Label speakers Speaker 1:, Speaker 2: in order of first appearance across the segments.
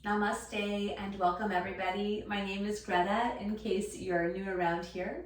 Speaker 1: Namaste and welcome everybody. My name is Greta, in case you're new around here.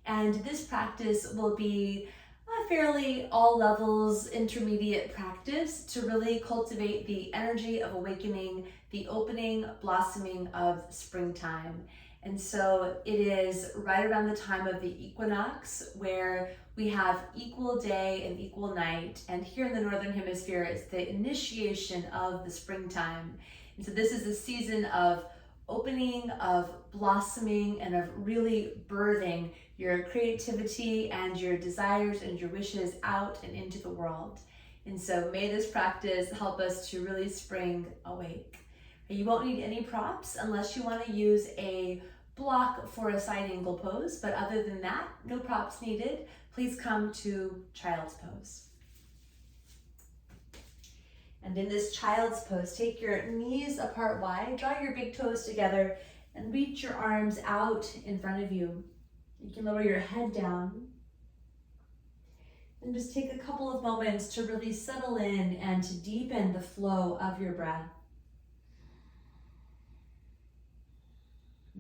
Speaker 1: And this practice will be a fairly all levels intermediate practice to really cultivate the energy of awakening, the opening, blossoming of springtime. And so it is right around the time of the equinox where we have equal day and equal night. And here in the Northern Hemisphere, it's the initiation of the springtime. And so this is a season of opening, of blossoming, and of really birthing your creativity and your desires and your wishes out and into the world. And so may this practice help us to really spring awake. You won't need any props unless you want to use a block for a side angle pose, but other than that, no props needed. Please come to child's pose. And in this child's pose, take your knees apart wide, draw your big toes together, and reach your arms out in front of you. You can lower your head down. And just take a couple of moments to really settle in and to deepen the flow of your breath.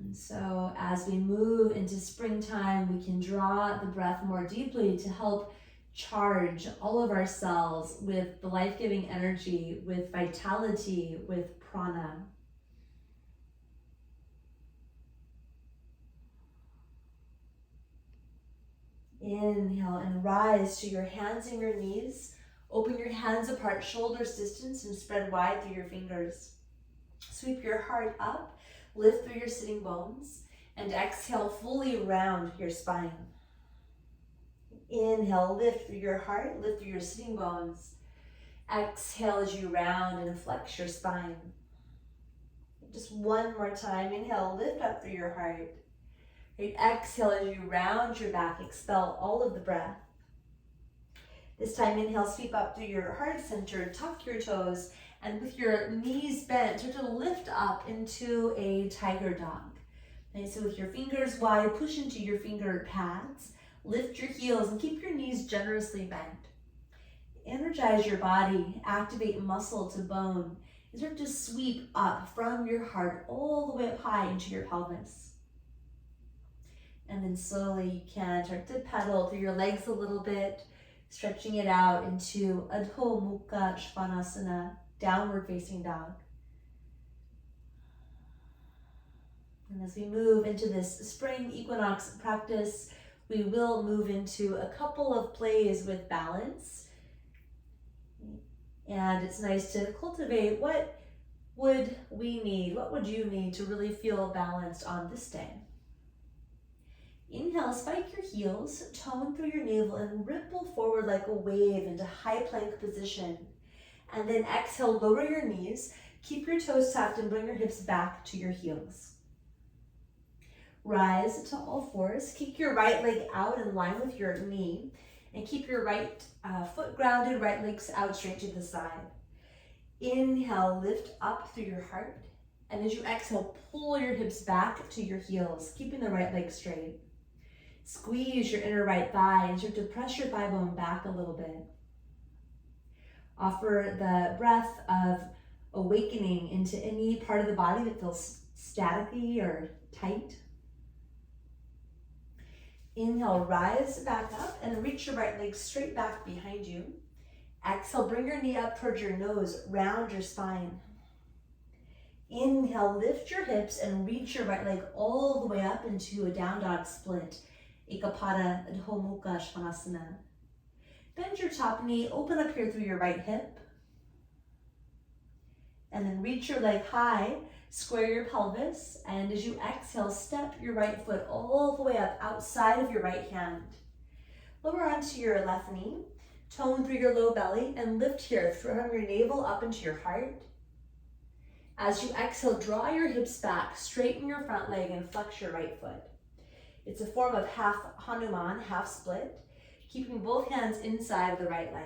Speaker 1: And so as we move into springtime, we can draw the breath more deeply to help charge all of our cells with the life-giving energy, with vitality, with prana. Inhale and rise to your hands and your knees. Open your hands apart, shoulders distance, and spread wide through your fingers. Sweep your heart up. Lift through your sitting bones and exhale, fully round your spine. Inhale, lift through your heart, lift through your sitting bones. Exhale as you round and flex your spine. Just one more time. Inhale, lift up through your heart. Right, exhale as you round your back, expel all of the breath. This time, inhale, sweep up through your heart center, tuck your toes, and with your knees bent, start to lift up into a tiger dog. Okay, so with your fingers wide, push into your finger pads, lift your heels, and keep your knees generously bent. Energize your body, activate muscle to bone, and start to sweep up from your heart all the way up high into your pelvis. And then slowly you can start to pedal through your legs a little bit, stretching it out into Adho Mukha Svanasana, downward facing dog. And as we move into this spring equinox practice, we will move into a couple of plays with balance. And it's nice to cultivate what would we need, what would you need to really feel balanced on this day. Inhale, spike your heels, tone through your navel, and ripple forward like a wave into high plank position. And then exhale, lower your knees, keep your toes tucked, and bring your hips back to your heels. Rise to all fours, kick your right leg out in line with your knee, and keep your right foot grounded, right legs out straight to the side. Inhale, lift up through your heart, and as you exhale, pull your hips back to your heels, keeping the right leg straight. Squeeze your inner right thigh and start to press your thigh bone back a little bit. Offer the breath of awakening into any part of the body that feels staticky or tight. Inhale, rise back up and reach your right leg straight back behind you. Exhale, bring your knee up towards your nose, round your spine. Inhale, lift your hips and reach your right leg all the way up into a down dog split. Ekapada Adho Mukha Svanasana. Bend your top knee, open up here through your right hip. And then reach your leg high, square your pelvis, and as you exhale, step your right foot all the way up outside of your right hand. Lower onto your left knee, tone through your low belly, and lift here from your navel up into your heart. As you exhale, draw your hips back, straighten your front leg, and flex your right foot. It's a form of half Hanuman, half split, keeping both hands inside of the right leg.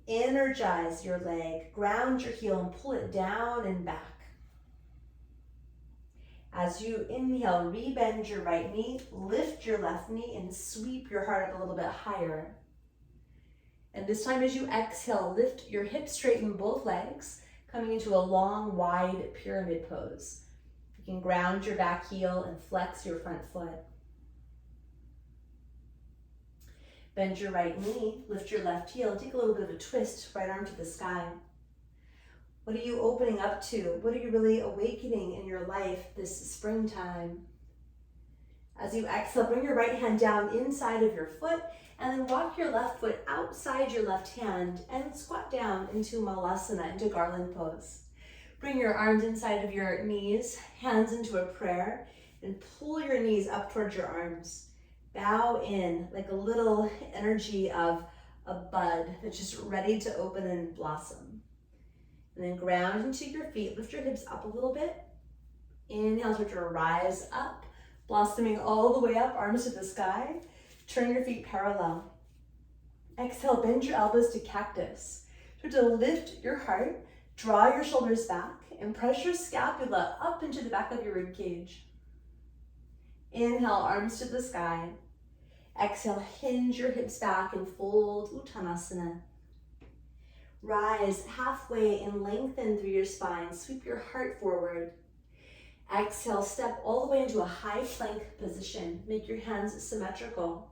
Speaker 1: Energize your leg, ground your heel, and pull it down and back. As you inhale, rebend your right knee, lift your left knee, and sweep your heart up a little bit higher. And this time as you exhale, lift your hips, straighten both legs, coming into a long, wide pyramid pose. You can ground your back heel and flex your front foot. Bend your right knee, lift your left heel, take a little bit of a twist, right arm to the sky. What are you opening up to? What are you really awakening in your life this springtime? As you exhale, bring your right hand down inside of your foot and then walk your left foot outside your left hand and squat down into malasana, into garland pose. Bring your arms inside of your knees, hands into a prayer, and pull your knees up towards your arms. Bow in like a little energy of a bud that's just ready to open and blossom. And then ground into your feet, lift your hips up a little bit. Inhale, start to rise up, blossoming all the way up, arms to the sky. Turn your feet parallel. Exhale, bend your elbows to cactus. Start to lift your heart, draw your shoulders back, and press your scapula up into the back of your rib cage. Inhale, arms to the sky. Exhale, hinge your hips back and fold Uttanasana. Rise halfway and lengthen through your spine. Sweep your heart forward. Exhale, step all the way into a high plank position. Make your hands symmetrical.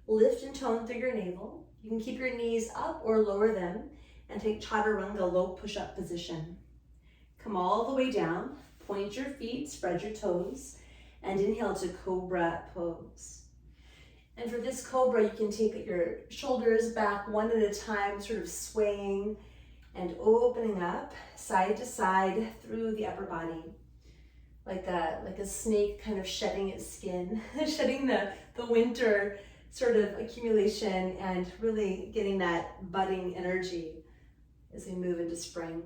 Speaker 1: Lift and tone through your navel. You can keep your knees up or lower them and take Chaturanga, low push-up position. Come all the way down. Point your feet, spread your toes, and inhale to Cobra pose. And for this Cobra, you can take your shoulders back one at a time, sort of swaying and opening up side to side through the upper body. Like a snake kind of shedding its skin, shedding the winter sort of accumulation and really getting that budding energy as we move into spring.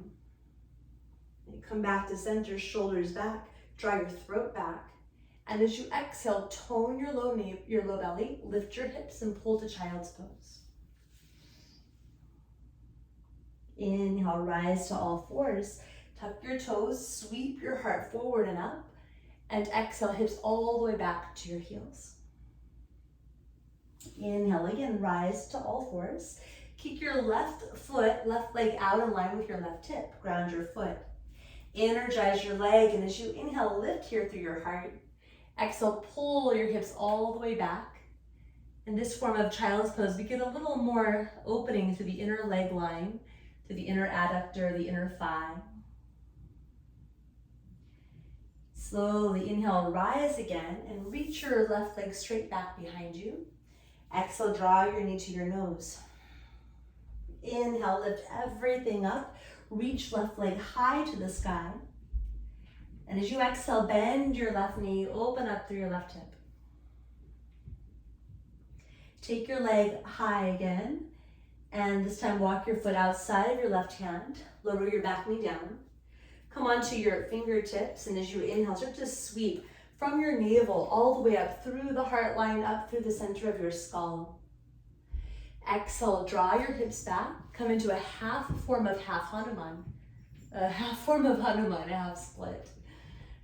Speaker 1: And you come back to center, shoulders back, draw your throat back. And as you exhale, tone your low belly, lift your hips and pull to child's pose. Inhale, rise to all fours. Tuck your toes, sweep your heart forward and up. And exhale, hips all the way back to your heels. Inhale again, rise to all fours. Kick your left leg out in line with your left hip. Ground your foot. Energize your leg, and as you inhale, lift here through your heart. Exhale, pull your hips all the way back. In this form of child's pose, we get a little more opening through the inner leg line, through the inner adductor, the inner thigh. Slowly inhale, rise again, and reach your left leg straight back behind you. Exhale, draw your knee to your nose. Inhale, lift everything up. Reach left leg high to the sky. And as you exhale, bend your left knee, open up through your left hip. Take your leg high again, and this time walk your foot outside of your left hand. Lower your back knee down. Come onto your fingertips, and as you inhale, start to sweep from your navel all the way up through the heart line, up through the center of your skull. Exhale, draw your hips back. Come into a half form of half Hanuman. A half split.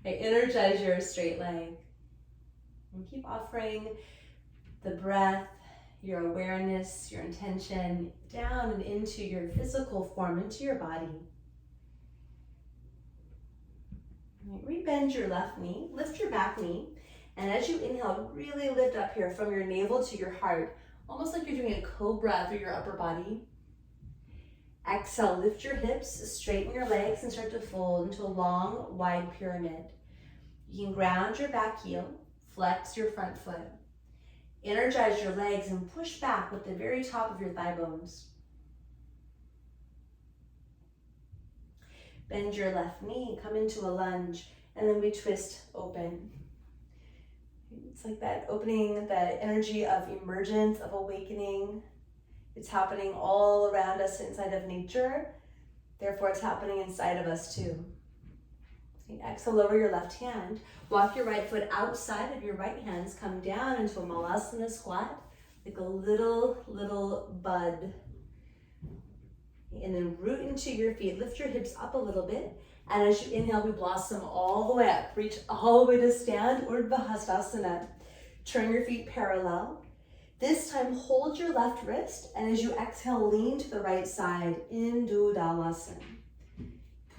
Speaker 1: Okay, energize your straight leg. And keep offering the breath, your awareness, your intention down and into your physical form, into your body. Rebend your left knee, lift your back knee, and as you inhale, really lift up here from your navel to your heart, almost like you're doing a cobra through your upper body. Exhale, lift your hips, straighten your legs, and start to fold into a long, wide pyramid. You can ground your back heel, flex your front foot. Energize your legs and push back with the very top of your thigh bones. Bend your left knee, come into a lunge, and then we twist open. It's like that opening, that energy of emergence, of awakening. It's happening all around us inside of nature. Therefore, it's happening inside of us too. Exhale, lower your left hand. Walk your right foot outside of your right hands. Come down into a malasana squat, like a little bud. And then root into your feet. Lift your hips up a little bit. And as you inhale, we blossom all the way up. Reach all the way to stand, Urdhva Hastasana. Turn your feet parallel. This time, hold your left wrist. And as you exhale, lean to the right side, Indhu Dalasana.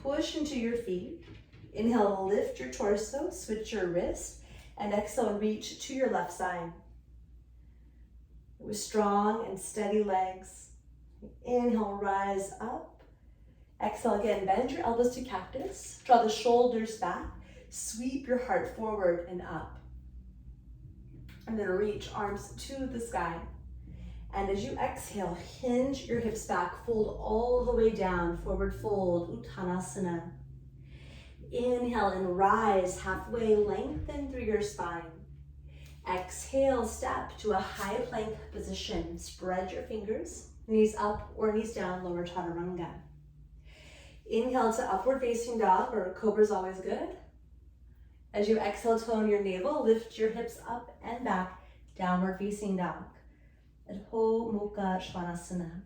Speaker 1: Push into your feet. Inhale, lift your torso, switch your wrist, and exhale, reach to your left side. With strong and steady legs. Inhale, rise up. Exhale again, bend your elbows to cactus. Draw the shoulders back. Sweep your heart forward and up. And then reach arms to the sky. And as you exhale, hinge your hips back, fold all the way down, forward fold, Uttanasana. Inhale and rise halfway, lengthen through your spine. Exhale, step to a high plank position. Spread your fingers, knees up or knees down, lower chaturanga. Inhale to upward facing dog, or cobra's always good. As you exhale, tone your navel, lift your hips up and back, downward facing dog. Adho Mukha Svanasana.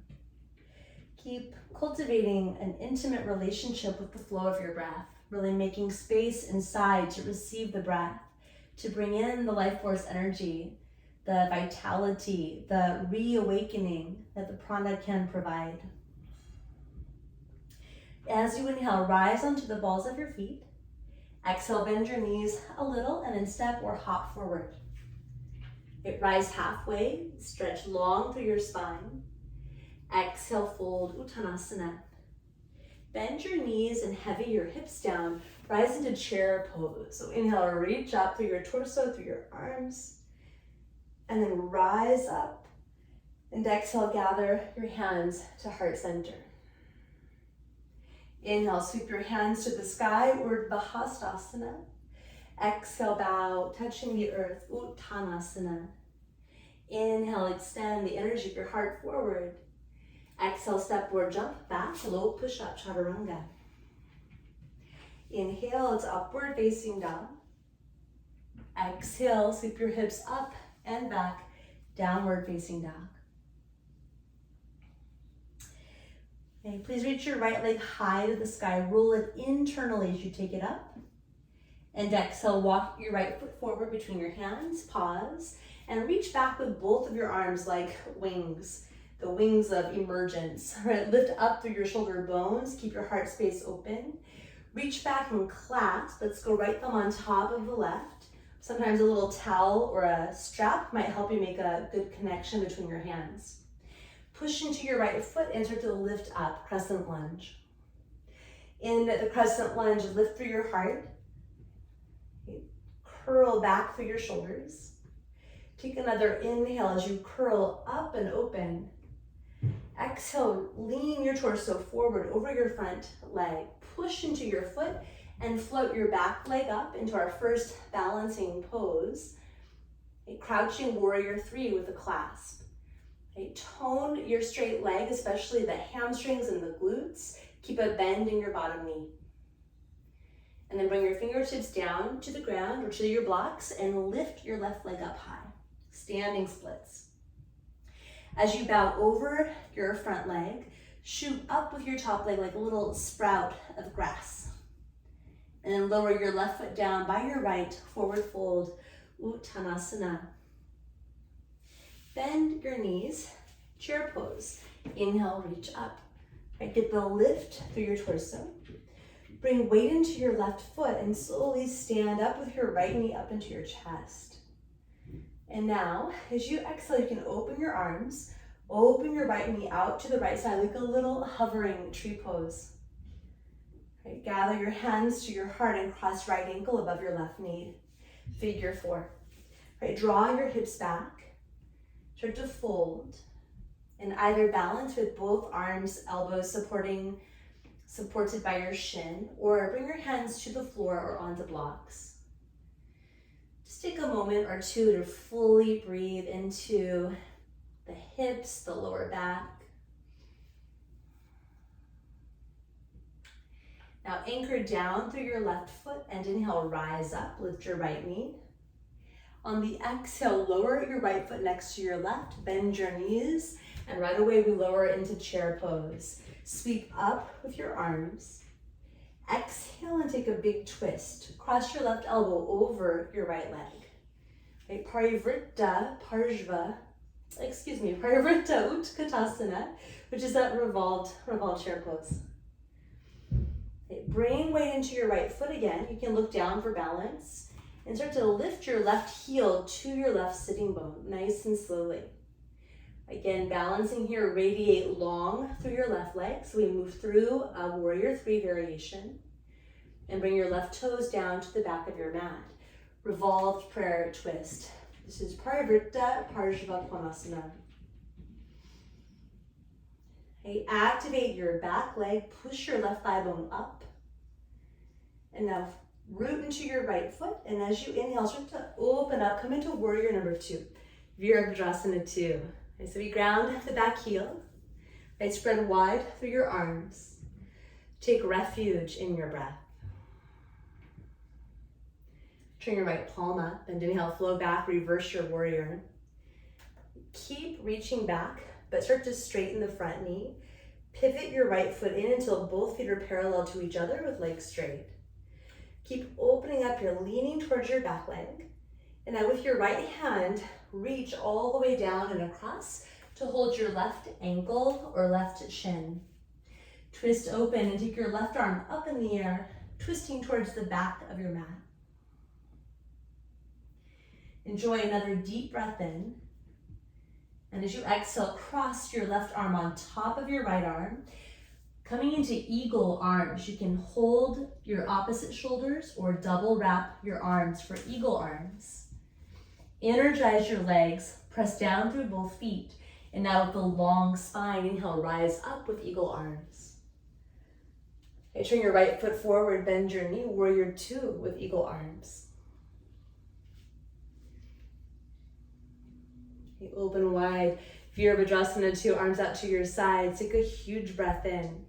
Speaker 1: Keep cultivating an intimate relationship with the flow of your breath, really making space inside to receive the breath, to bring in the life force energy, the vitality, the reawakening that the prana can provide. As you inhale, rise onto the balls of your feet. Exhale, bend your knees a little and then step or hop forward. Rise halfway, stretch long through your spine. Exhale, fold Uttanasana. Bend your knees and heavy your hips down. Rise into chair pose. So inhale, reach up through your torso, through your arms. And then rise up. And exhale, gather your hands to heart center. Inhale, sweep your hands to the sky, Urdhva Hastasana. Exhale, bow, touching the earth, Uttanasana. Inhale, extend the energy of your heart forward. Exhale, step or jump back, low push-up, chaturanga. Inhale, it's upward facing dog. Exhale, sweep your hips up and back, downward facing dog. Okay, please reach your right leg high to the sky. Roll it internally as you take it up. And exhale, walk your right foot forward between your hands, pause, and reach back with both of your arms like wings, the wings of emergence. Right? Lift up through your shoulder bones, keep your heart space open. Reach back and clasp. Let's go right thumb on top of the left. Sometimes a little towel or a strap might help you make a good connection between your hands. Push into your right foot and start to lift up, crescent lunge. In the crescent lunge, lift through your heart. Curl back through your shoulders. Take another inhale as you curl up and open. Exhale, lean your torso forward over your front leg. Push into your foot and float your back leg up into our first balancing pose. A crouching warrior 3 with a clasp. Okay, tone your straight leg, especially the hamstrings and the glutes. Keep a bend in your bottom knee. And then bring your fingertips down to the ground or to your blocks and lift your left leg up high. Standing splits. As you bow over your front leg, shoot up with your top leg like a little sprout of grass. And then lower your left foot down by your right, forward fold, Uttanasana. Bend your knees, chair pose. Inhale, reach up. Right, get the lift through your torso. Bring weight into your left foot and slowly stand up with your right knee up into your chest. And now, as you exhale, you can open your arms, open your right knee out to the right side like a little hovering tree pose. Right, gather your hands to your heart and cross right ankle above your left knee. Figure 4. Right, draw your hips back. Start to fold and either balance with both arms, elbows supported by your shin, or bring your hands to the floor or onto blocks. Just take a moment or two to fully breathe into the hips, the lower back. Now anchor down through your left foot and inhale, rise up, lift your right knee. On the exhale, lower your right foot next to your left, bend your knees, and right away we lower into chair pose. Sweep up with your arms. Exhale and take a big twist. Cross your left elbow over your right leg. Right, Parivrtta Utkatasana, which is that revolved chair pose. Okay, bring weight into your right foot again. You can look down for balance and start to lift your left heel to your left sitting bone, nice and slowly. Again, balancing here, radiate long through your left leg. So we move through a warrior 3 variation and bring your left toes down to the back of your mat. Revolved prayer twist. This is Parivrtta Parsvakonasana. Okay, activate your back leg, push your left thigh bone up. And now root into your right foot. And as you inhale, start to open up, come into warrior number 2. Virabhadrasana 2. Okay, so we ground the back heel. Right, spread wide through your arms. Take refuge in your breath. Turn your right palm up and inhale, flow back, reverse your warrior. Keep reaching back, but start to straighten the front knee. Pivot your right foot in until both feet are parallel to each other with legs straight. Keep opening up, you're leaning towards your back leg. And now with your right hand, reach all the way down and across to hold your left ankle or left shin. Twist open and take your left arm up in the air, twisting towards the back of your mat. Enjoy another deep breath in. And as you exhale, cross your left arm on top of your right arm. Coming into eagle arms, you can hold your opposite shoulders or double wrap your arms for eagle arms. Energize your legs, press down through both feet. And now with the long spine, inhale, rise up with eagle arms. Okay, turn your right foot forward, bend your knee, warrior 2 with eagle arms. Okay, open wide, Virabhadrasana 2, arms out to your sides. Take a huge breath in.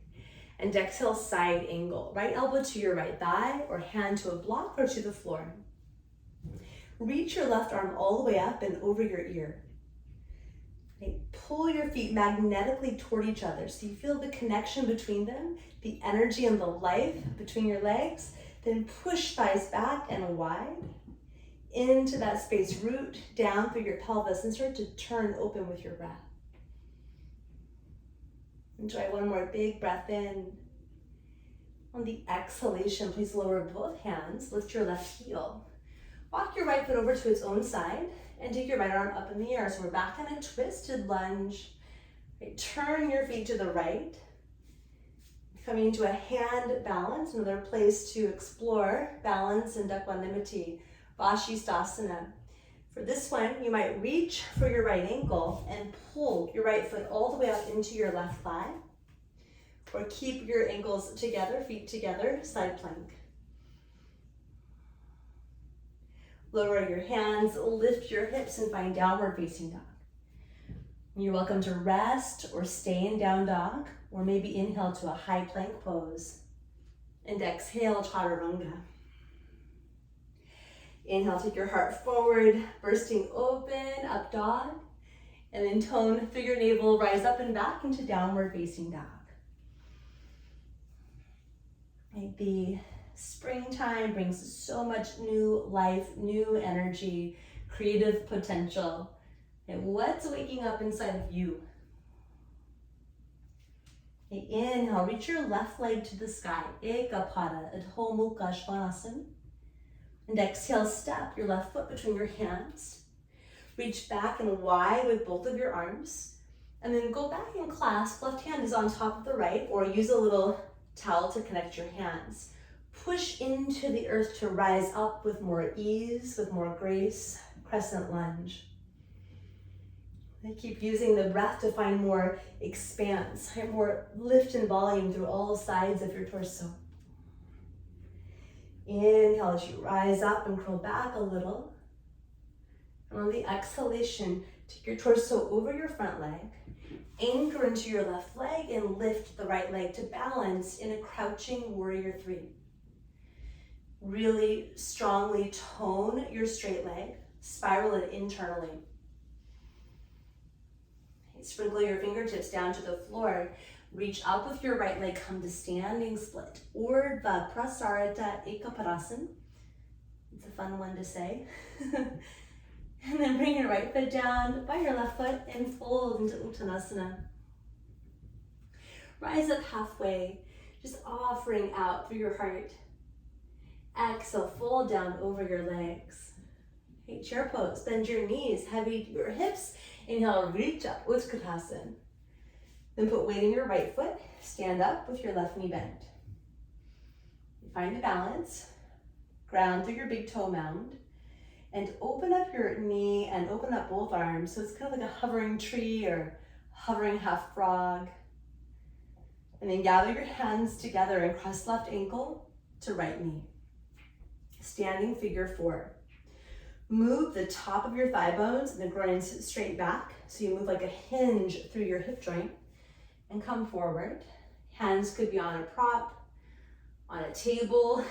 Speaker 1: And exhale, side angle. Right elbow to your right thigh or hand to a block or to the floor. Reach your left arm all the way up and over your ear. Okay, pull your feet magnetically toward each other so you feel the connection between them, the energy and the life between your legs. Then push thighs back and wide into that space. Root down through your pelvis and start to turn open with your breath. Enjoy one more big breath in. On the exhalation, please lower both hands. Lift your left heel. Walk your right foot over to its own side and take your right arm up in the air. So we're back in a twisted lunge. Right, turn your feet to the right. Coming into a hand balance, another place to explore balance in Dakwanimati, Vashisthasana. For this one, you might reach for your right ankle and pull your right foot all the way up into your left thigh. Or keep your ankles together, feet together, side plank. Lower your hands, lift your hips and find downward facing dog. You're welcome to rest or stay in down dog, or maybe inhale to a high plank pose. And exhale, chaturanga. Inhale, take your heart forward, bursting open, up dog. And then tone through your navel, rise up and back into downward facing dog. Right, the springtime brings so much new life, new energy, creative potential. And what's waking up inside of you? Okay, inhale, reach your left leg to the sky. Ekapada, Adho Mukha Svanasana. And exhale, step your left foot between your hands. Reach back and wide with both of your arms. And then go back and clasp. Left hand is on top of the right, or use a little towel to connect your hands. Push into the earth to rise up with more ease, with more grace. Crescent lunge. And keep using the breath to find more expanse, more lift and volume through all sides of your torso. Inhale as you rise up and curl back a little. And on the exhalation, take your torso over your front leg, anchor into your left leg, and lift the right leg to balance in a crouching warrior 3. Really strongly tone your straight leg, spiral it internally. Sprinkle your fingertips down to the floor. Reach up with your right leg, come to standing split. Urdhva Prasarita Ekapadasana. It's a fun one to say. And then bring your right foot down by your left foot and fold into Uttanasana. Rise up halfway. just offering out through your heart. Exhale, fold down over your legs. Okay, chair pose, bend your knees, heavy to your hips. Inhale, reach up, Utkatasana. Then put weight in your right foot, stand up with your left knee bent. Find a balance, ground through your big toe mound, and open up your knee and open up both arms. So it's kind of like a hovering tree or hovering half frog. And then gather your hands together and cross left ankle to right knee. Standing figure 4. Move the top of your thigh bones and the groins straight back. So you move like a hinge through your hip joint and come forward. Hands could be on a prop, on a table,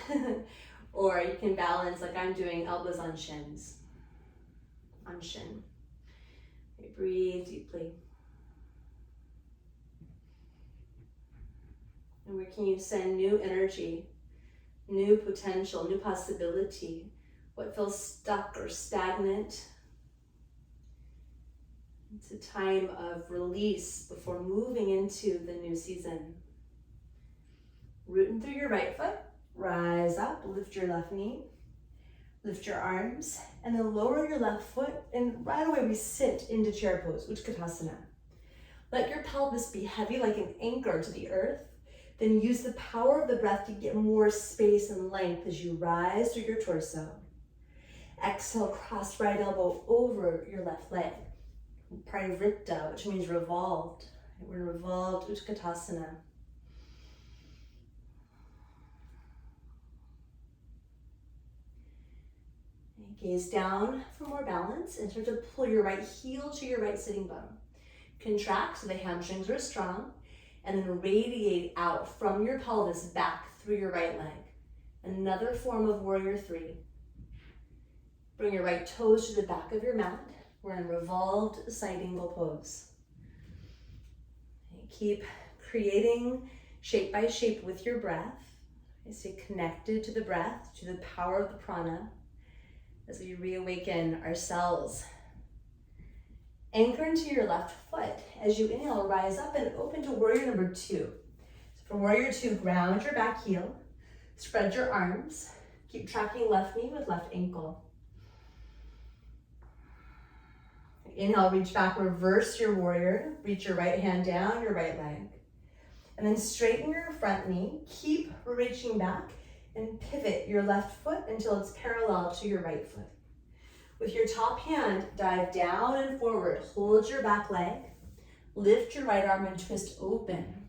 Speaker 1: or you can balance like I'm doing, elbows on shins. On shin. Okay, breathe deeply. And where can you send new energy, new potential, new possibility? What feels stuck or stagnant? It's a time of release before moving into the new season. Rooting through your right foot, rise up, lift your left knee, lift your arms, and then lower your left foot, and right away we sit into chair pose, Utkatasana. Let your pelvis be heavy like an anchor to the earth. Then use the power of the breath to get more space and length as you rise through your torso. Exhale, cross right elbow over your left leg. Parivrtta, which means revolved. We're in revolved Utkatasana. Gaze down for more balance and start to pull your right heel to your right sitting bone. Contract so the hamstrings are strong, and then radiate out from your pelvis back through your right leg. Another form of warrior 3. Bring your right toes to the back of your mat. We're in revolved side angle pose. And keep creating shape by shape with your breath. Stay connected to the breath, to the power of the prana, as we reawaken ourselves. Anchor into your left foot. As you inhale, rise up and open to warrior number 2. So for warrior 2, ground your back heel, spread your arms, keep tracking left knee with left ankle. Inhale, reach back, reverse your warrior, reach your right hand down, your right leg. And then straighten your front knee, keep reaching back, and pivot your left foot until it's parallel to your right foot. With your top hand, dive down and forward. Hold your back leg. Lift your right arm and twist open.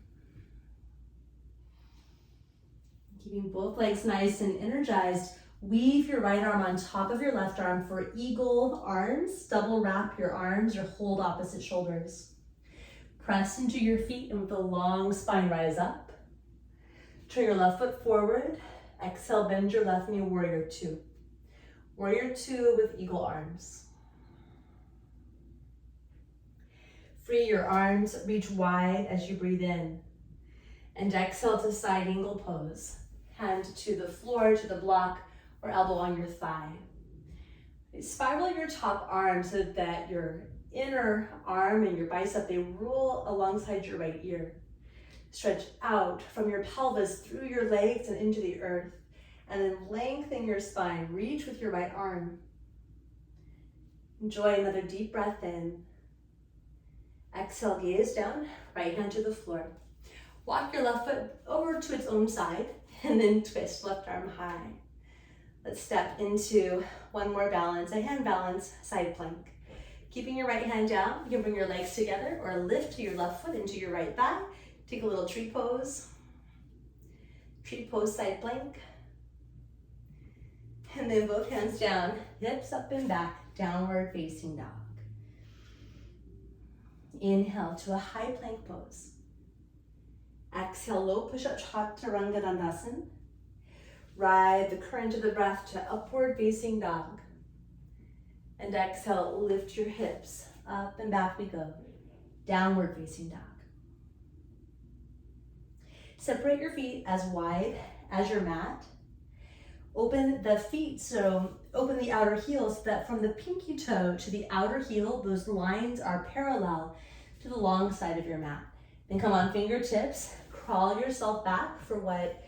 Speaker 1: Keeping both legs nice and energized, weave your right arm on top of your left arm for eagle arms. Double wrap your arms or hold opposite shoulders. Press into your feet and with a long spine, rise up. Turn your left foot forward. Exhale, bend your left knee, warrior 2. Warrior 2 with eagle arms. Free your arms, reach wide as you breathe in. And exhale to side angle pose. Hand to the floor, to the block, or elbow on your thigh. Spiral your top arm so that your inner arm and your bicep, they roll alongside your right ear. Stretch out from your pelvis through your legs and into the earth. And then lengthen your spine. Reach with your right arm. Enjoy another deep breath in. Exhale, gaze down, right hand to the floor. Walk your left foot over to its own side and then twist left arm high. Let's step into one more balance, a hand balance, side plank. Keeping your right hand down, you can bring your legs together or lift your left foot into your right thigh. Take a little tree pose. Tree pose, side plank. And then both hands down, hips up and back, downward facing dog. Inhale to a high plank pose. Exhale, low push-up chaturanga dandasana. Ride the current of the breath to upward facing dog. And exhale, lift your hips, up and back we go. Downward facing dog. Separate your feet as wide as your mat. Open the feet, so open the outer heel so that from the pinky toe to the outer heel, those lines are parallel to the long side of your mat. Then come on fingertips, crawl yourself back for what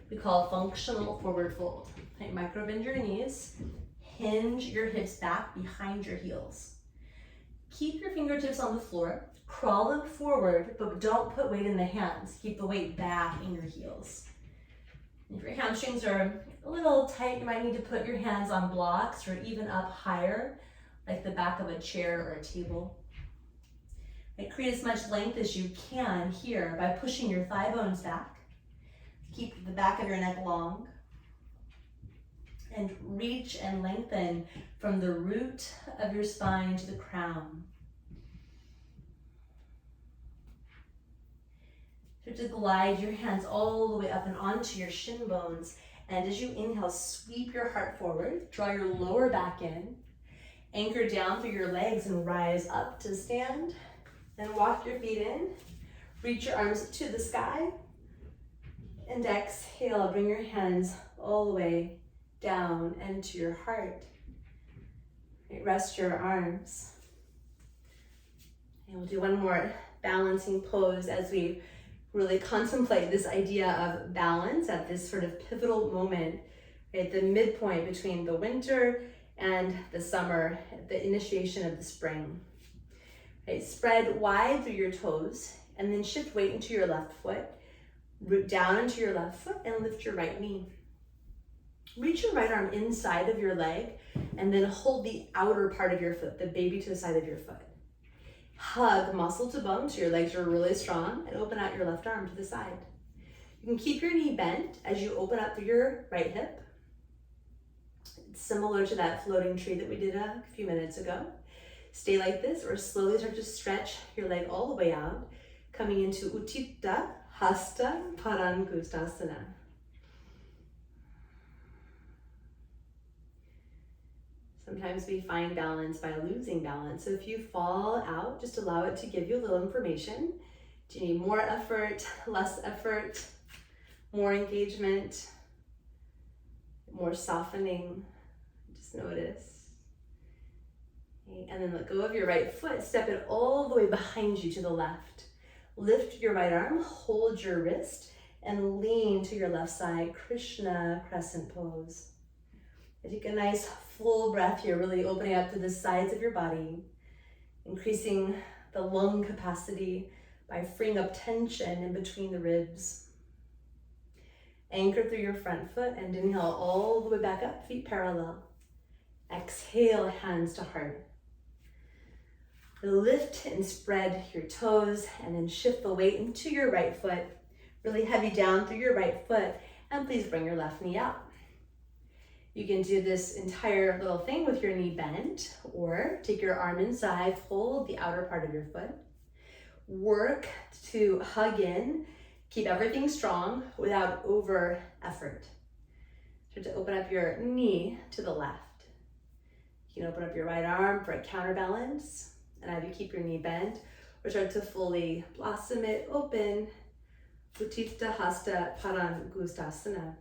Speaker 1: we call functional forward fold. Okay, micro bend your knees, hinge your hips back behind your heels. Keep your fingertips on the floor, crawl them forward, but don't put weight in the hands. Keep the weight back in your heels. If your hamstrings are a little tight, you might need to put your hands on blocks or even up higher, like the back of a chair or a table. And create as much length as you can here by pushing your thigh bones back. Keep the back of your neck long. And reach and lengthen from the root of your spine to the crown. Start to glide your hands all the way up and onto your shin bones. And as you inhale, sweep your heart forward, draw your lower back in, anchor down through your legs and rise up to stand. Then walk your feet in, reach your arms to the sky, and exhale, bring your hands all the way down and to your heart. Rest your arms. And we'll do one more balancing pose as we really contemplate this idea of balance at this sort of pivotal moment, at the midpoint between the winter and the summer, the initiation of the spring. Right, spread wide through your toes and then shift weight into your left foot, root down into your left foot and lift your right knee. Reach your right arm inside of your leg and then hold the outer part of your foot, the baby toe side of your foot. Hug muscle to bone so your legs are really strong and open out your left arm to the side. You can keep your knee bent as you open up through your right hip. It's similar to that floating tree that we did a few minutes ago. Stay like this or slowly start to stretch your leg all the way out, coming into Utthita Hasta Padangustasana. Sometimes we find balance by losing balance. So if you fall out, just allow it to give you a little information. Do you need more effort, less effort, more engagement, more softening? Just notice. Okay, and then let go of your right foot. Step it all the way behind you to the left. Lift your right arm, hold your wrist, and lean to your left side, Krishna crescent pose. Take a nice full breath here, really opening up to the sides of your body, increasing the lung capacity by freeing up tension in between the ribs. Anchor through your front foot and inhale all the way back up, feet parallel. Exhale, hands to heart. Lift and spread your toes and then shift the weight into your right foot, really heavy down through your right foot, and please bring your left knee up. You can do this entire little thing with your knee bent, or take your arm inside, hold the outer part of your foot. Work to hug in, keep everything strong without over effort. Start to open up your knee to the left. You can open up your right arm for a counterbalance, and either keep your knee bent or start to fully blossom it open. Utthita Hasta Padangustasana.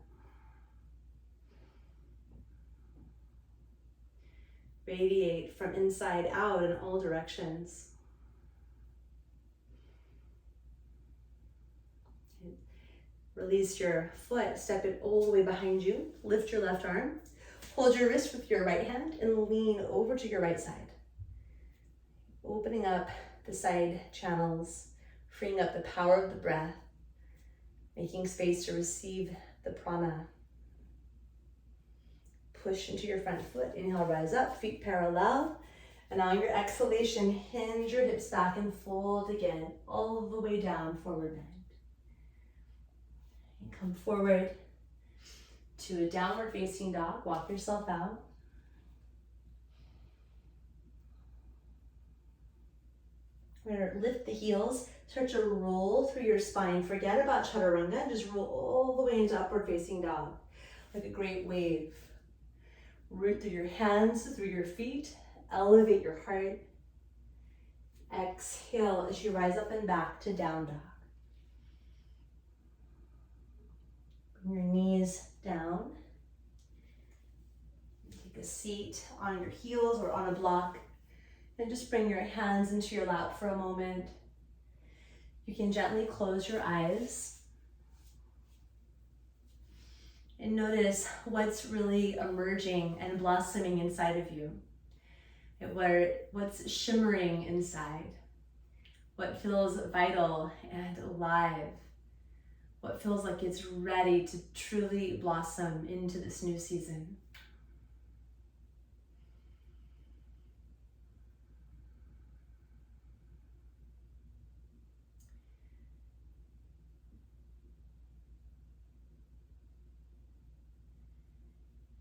Speaker 1: Radiate from inside out in all directions. Release your foot, step it all the way behind you. Lift your left arm. Hold your wrist with your right hand and lean over to your right side. Opening up the side channels, freeing up the power of the breath, making space to receive the prana. Push into your front foot. Inhale, rise up, feet parallel. And on your exhalation, hinge your hips back and fold again, all the way down, forward bend. And come forward to a downward facing dog. Walk yourself out. We're gonna lift the heels, start to roll through your spine. Forget about chaturanga, just roll all the way into upward facing dog, like a great wave. Root through your hands, through your feet, elevate your heart. Exhale as you rise up and back to down dog. Bring your knees down. Take a seat on your heels or on a block. And just bring your hands into your lap for a moment. You can gently close your eyes. And notice what's really emerging and blossoming inside of you. What's shimmering inside. What feels vital and alive. What feels like it's ready to truly blossom into this new season.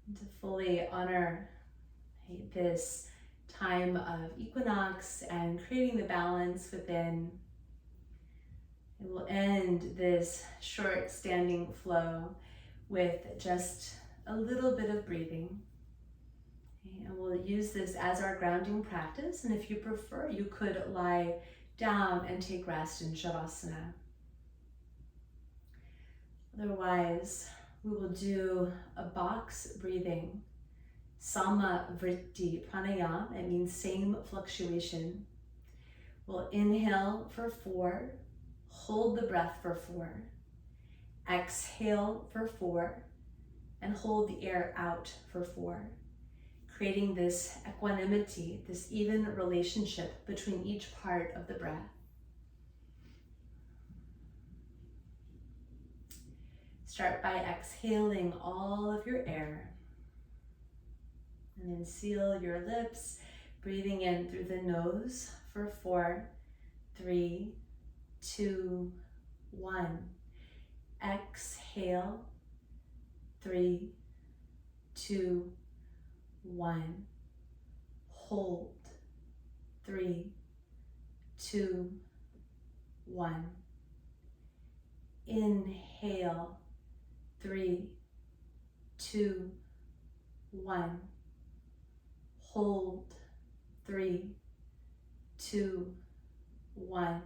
Speaker 1: And to fully honor this time of equinox and creating the balance within, and we'll end this short standing flow with just a little bit of breathing. And we'll use this as our grounding practice. And if you prefer, you could lie down and take rest in Shavasana. Otherwise, we will do a box breathing, Sama Vritti Pranayama. It means same fluctuation. We'll inhale for 4, hold the breath for 4, exhale for 4, and hold the air out for 4, creating this equanimity, this even relationship between each part of the breath. Start by exhaling all of your air, and then seal your lips, breathing in through the nose for 4, 3, 2, 1. Exhale, 3, 2, 1. Hold, 3, 2, 1. Inhale, 3, 2, 1. Hold, 3, 2, 1.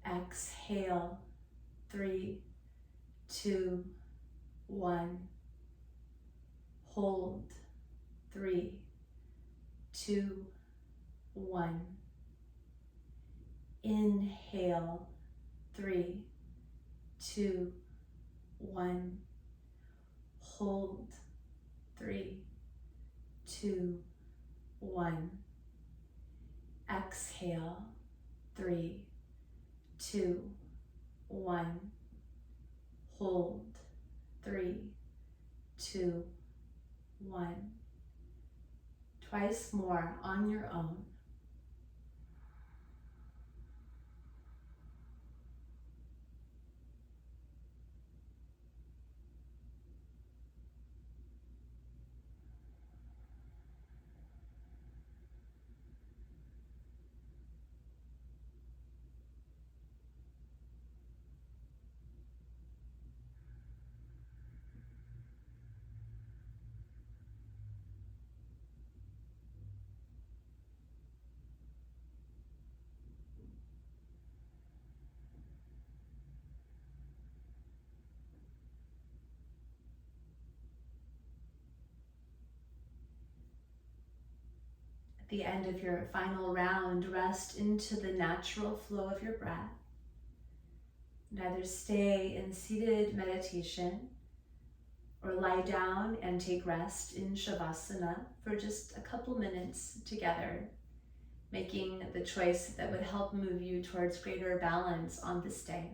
Speaker 1: Exhale, 3, 2, 1. Hold, 3, 2, 1. Inhale, 3, 2, 1. Hold, 3, 2, 1. Exhale, 3, 2, 1. Hold, 3, 2, 1. Twice more on your own. At the end of your final round, rest into the natural flow of your breath. And either stay in seated meditation or lie down and take rest in Shavasana for just a couple minutes together, making the choice that would help move you towards greater balance on this day.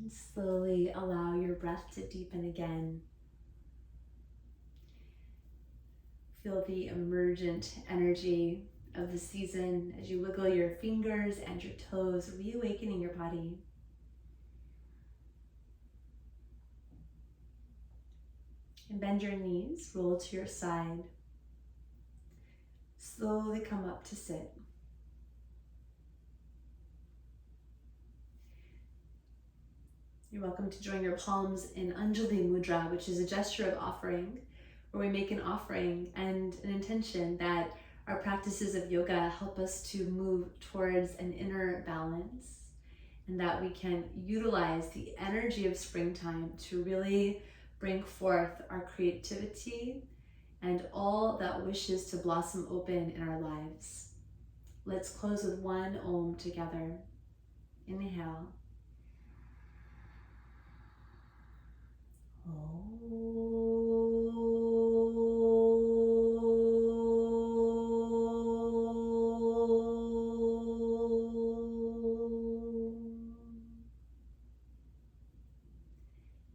Speaker 1: And slowly allow your breath to deepen again. Feel the emergent energy of the season as you wiggle your fingers and your toes, reawakening your body. And bend your knees, roll to your side. Slowly come up to sit. You're welcome to join your palms in Anjali Mudra, which is a gesture of offering, where we make an offering and an intention that our practices of yoga help us to move towards an inner balance, and that we can utilize the energy of springtime to really bring forth our creativity and all that wishes to blossom open in our lives. Let's close with one Om together. Inhale.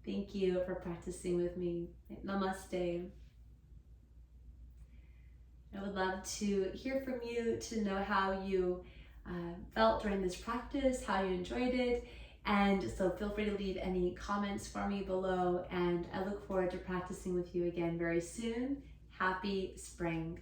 Speaker 1: Thank you for practicing with me. Namaste. I would love to hear from you, to know how you felt during this practice, how you enjoyed it. And so feel free to leave any comments for me below, and I look forward to practicing with you again very soon. Happy spring.